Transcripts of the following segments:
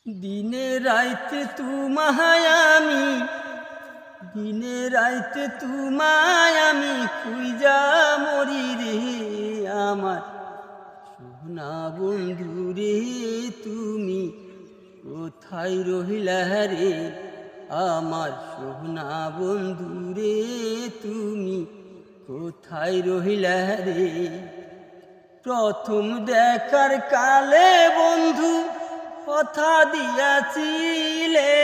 দিনে রাইতে তোমায় আমি দিনে রাইতে তোমায় আমি খুঁজা মরি রে আমার সোনা বন্ধু রে তুমি কোথায় রহিলা রে আমার সোনা বন্ধু রে তুমি কোথায় রহিলা রে প্রথম দেখার কালে বন্ধু কথা দিয়াছিলে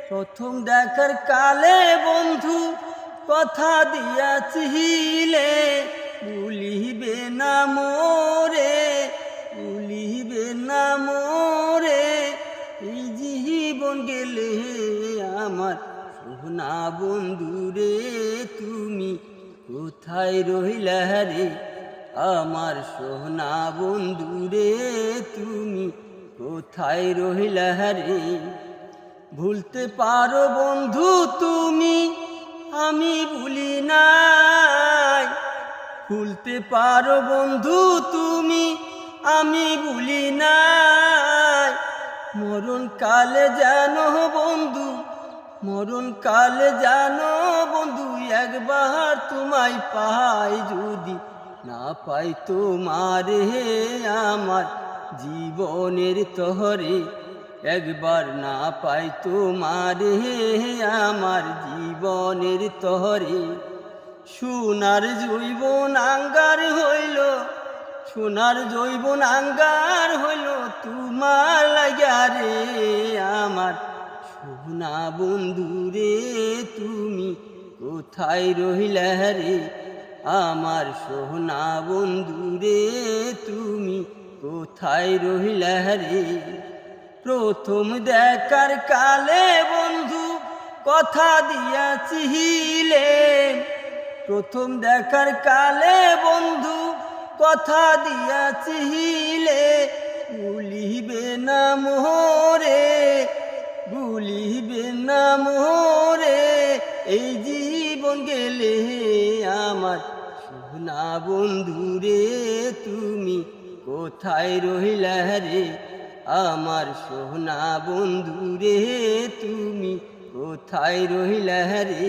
প্রথম দেখার কালে বন্ধু কথা দিয়াছিলে ভুলিবে না মোরে ভুলিবে না মোরে এই জীবন গেলে আমার সোনা বন্ধু রে তুমি কোথায় রহিলা রে আমার সোনা বন্ধু রে তুমি কোথায় রহিলা রে ভুলতে পারো বন্ধু তুমি আমি ভুলি নাই ভুলতে পারো বন্ধু তুমি আমি ভুলি নাই মরণ কালে জানো বন্ধু মরণ কালে জানো বন্ধু একবার তোমায় পাই যদি না পাই তোমারে আমার জীবনের তহরে একবার না পাই তোমারে আমার জীবনের তহরে সোনার জৈবন আঙ্গার হইল সোনার জৈবন আঙ্গার হইল তোমার লাগা রে আমার সোনা বন্ধু রে তুমি কোথায় রহিলা রে আমার সোনা বন্ধু রে তুমি কোথায় রহিলা রে প্রথম দেখার কালে বন্ধু কথা দিয়াছিলে প্রথম দেখার কালে বন্ধু কথা দিয়াছিলে ভুলিবে না মোরে ভুলিবে না মোরে এই জীবন গেলে আমার সোনা বন্ধু রে তুমি কোথায় রহিলা রে আমার সোনা বন্ধু রে তুমি কোথায় রহিলা রে।